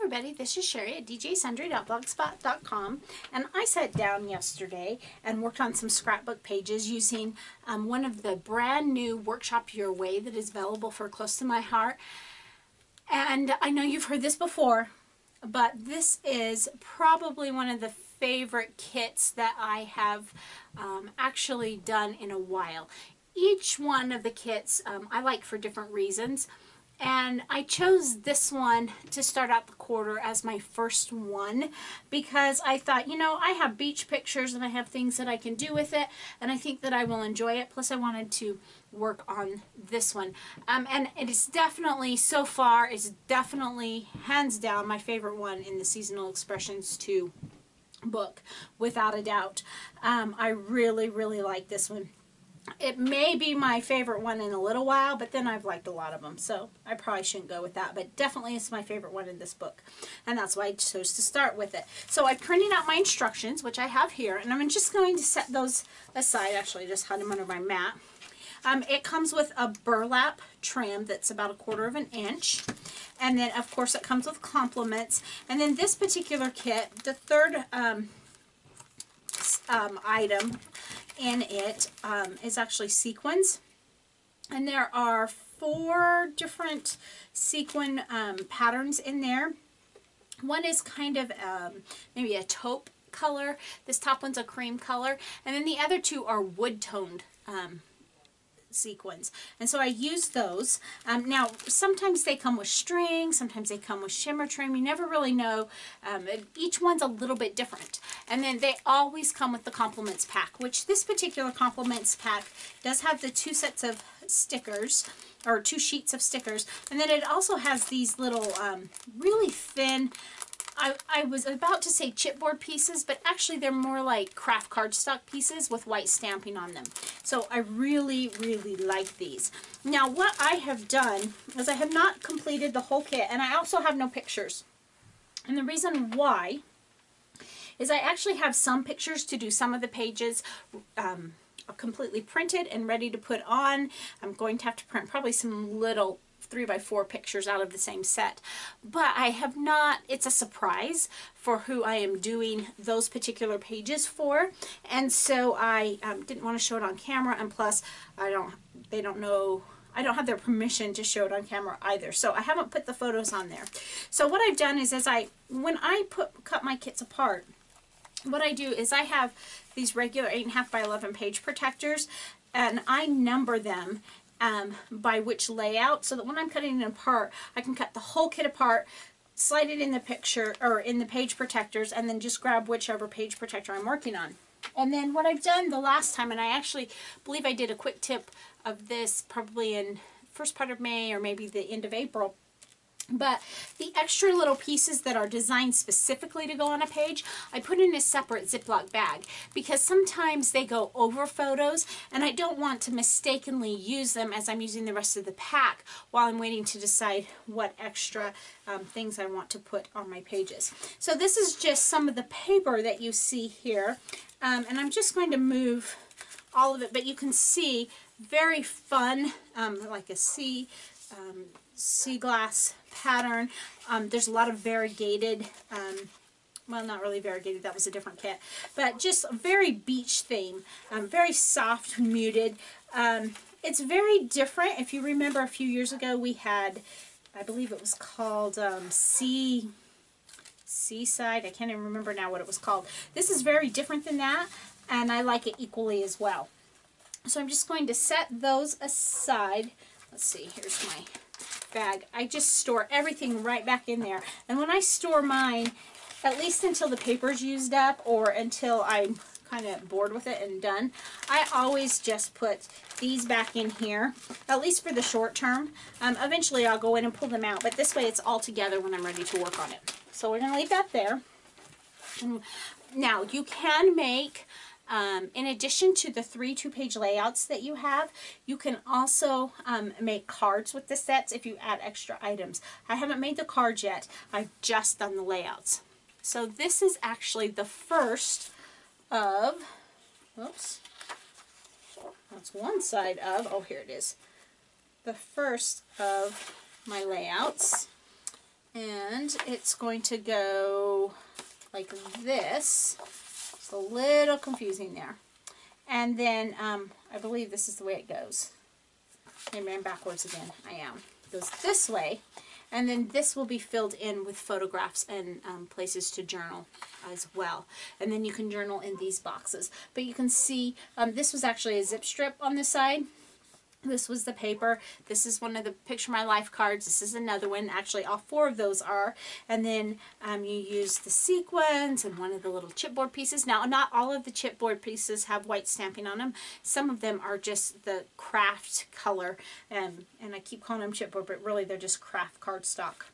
everybody, this is Cheri at djsundry.blogspot.com, and I sat down yesterday and worked on some scrapbook pages using one of the brand new Workshop Your Way that is available for Close to My Heart. And I know you've heard this before, but this is probably one of the favorite kits that I have actually done in a while. Each one of the kits I like for different reasons. And I chose this one to start out the quarter as my first one because I thought, you know, I have beach pictures and I have things that I can do with it, and I think that I will enjoy it. Plus I wanted to work on this one. And it is definitely, so far, it's definitely hands down my favorite one in the Seasonal Expressions 2 book, without a doubt. I really, really like this one. It may be my favorite one in a little while, but then I've liked a lot of them, so I probably shouldn't go with that. But definitely it's my favorite one in this book, and that's why I chose to start with it. So I printed out my instructions, which I have here, and I'm just going to set those aside. Actually, I just had them under my mat. It comes with a burlap trim that's about 1/4 of an inch, and then of course it comes with complements. And then this particular kit, the third item in it is actually sequins, and there are 4 different sequin patterns in there. One is kind of maybe a taupe color, this top one's a cream color, and then the other 2 are wood toned sequins, and so I use those. Now sometimes they come with string, sometimes they come with shimmer trim, you never really know. Each one's a little bit different, and then they always come with the compliments pack, which this particular compliments pack does have the 2 sets of stickers, or 2 sheets of stickers, and then it also has these little really thin, I was about to say chipboard pieces, but actually they're more like craft cardstock pieces with white stamping on them. So I really, really like these. Now what I have done is I have not completed the whole kit, and I also have no pictures. And the reason why is I actually have some pictures to do some of the pages completely printed and ready to put on. I'm going to have to print probably some little 3x4 pictures out of the same set, but I have not. It's a surprise for who I am doing those particular pages for, and so I didn't want to show it on camera, and plus they don't know, I don't have their permission to show it on camera either, so I haven't put the photos on there. So what I've done is when I cut my kits apart, what I do is I have these regular 8.5 by 11 page protectors, and I number them by which layout, so that when I'm cutting it apart, I can cut the whole kit apart, slide it in the picture or in the page protectors, and then just grab whichever page protector I'm working on. And then what I've done the last time, and I actually believe I did a quick tip of this probably in first part of May or maybe the end of April, but the extra little pieces that are designed specifically to go on a page, I put in a separate Ziploc bag, because sometimes they go over photos and I don't want to mistakenly use them as I'm using the rest of the pack while I'm waiting to decide what extra things I want to put on my pages. So this is just some of the paper that you see here, and I'm just going to move all of it, but you can see very fun, like a sea glass pattern. There's a lot of variegated, well, not really variegated, that was a different kit, but just very beach theme, very soft, muted. It's very different. If you remember a few years ago we had, I believe it was called Seaside, I can't even remember now what it was called. This is very different than that, and I like it equally as well. So I'm just going to set those aside. Let's see, here's my bag. I just store everything right back in there, and when I store mine, at least until the paper's used up or until I'm kind of bored with it and done, I always just put these back in here, at least for the short term. Eventually I'll go in and pull them out, but this way it's all together when I'm ready to work on it. So we're going to leave that there. Now you can make, in addition to the 3 2-page layouts that you have, you can also make cards with the sets if you add extra items. I haven't made the cards yet. I've just done the layouts. So this is actually the first of, oops, that's one side of, oh, here it is. The first of my layouts. And it's going to go like this. It's a little confusing there. And then I believe this is the way it goes. Maybe I'm backwards again. I am. It goes this way. And then this will be filled in with photographs and places to journal as well. And then you can journal in these boxes. But you can see this was actually a zip strip on the side. This was the paper. This is one of the Picture My Life cards. This is another one. Actually, all four of those are. And then you use the sequins and one of the little chipboard pieces. Now, not all of the chipboard pieces have white stamping on them. Some of them are just the craft color. And I keep calling them chipboard, but really they're just craft cardstock.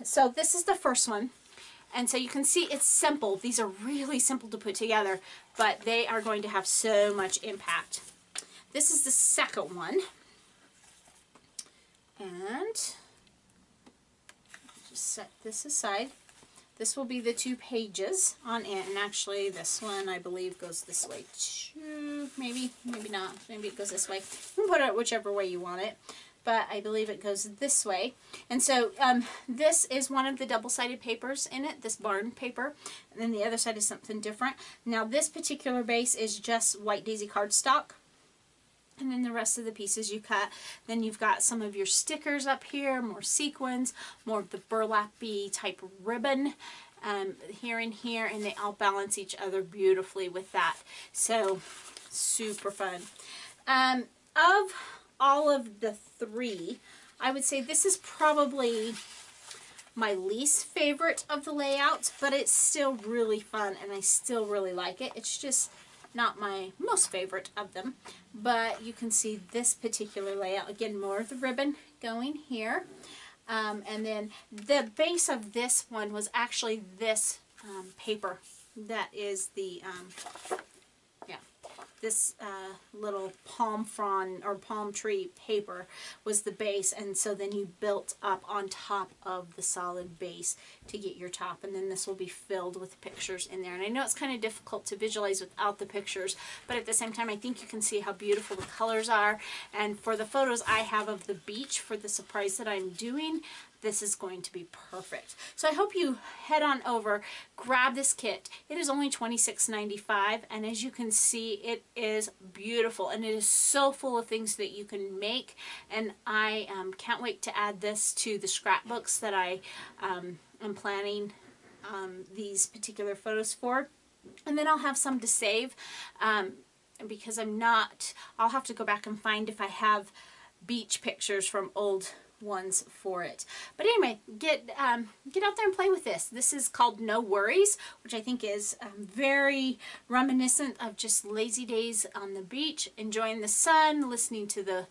So this is the first one. And so you can see it's simple. These are really simple to put together, but they are going to have so much impact. This is the second one, and just set this aside. This will be the 2 pages on it, and actually this one I believe goes this way too. Maybe not. Maybe it goes this way. You can put it whichever way you want it, but I believe it goes this way. And so this is one of the double-sided papers in it, this barn paper, and then the other side is something different. Now this particular base is just white daisy cardstock. And then the rest of the pieces you cut. Then you've got some of your stickers up here, more sequins, more of the burlap-y type ribbon here and here, and they all balance each other beautifully with that. So, super fun. Of all of the 3, I would say this is probably my least favorite of the layouts, but it's still really fun, and I still really like it. It's just not my most favorite of them, but you can see this particular layout. Again, more of the ribbon going here. And then the base of this one was actually this paper. That is the, this little palm frond or palm tree paper was the base, and so then you built up on top of the solid base to get your top, and then this will be filled with pictures in there. And I know it's kind of difficult to visualize without the pictures, but at the same time I think you can see how beautiful the colors are. And for the photos I have of the beach for the surprise that I'm doing, this is going to be perfect. So I hope you head on over, grab this kit. It is only $26.95, and as you can see, it is beautiful, and it is so full of things that you can make. And I can't wait to add this to the scrapbooks that I am planning these particular photos for. And then I'll have some to save because I'll have to go back and find if I have beach pictures from old ones for it. But anyway, get out there and play with this. This is called No Worries, which I think is very reminiscent of just lazy days on the beach, enjoying the sun, listening to the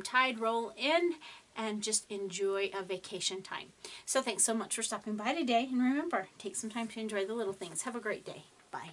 tide roll in, and just enjoy a vacation time. So thanks so much for stopping by today, and remember, take some time to enjoy the little things. Have a great day. Bye.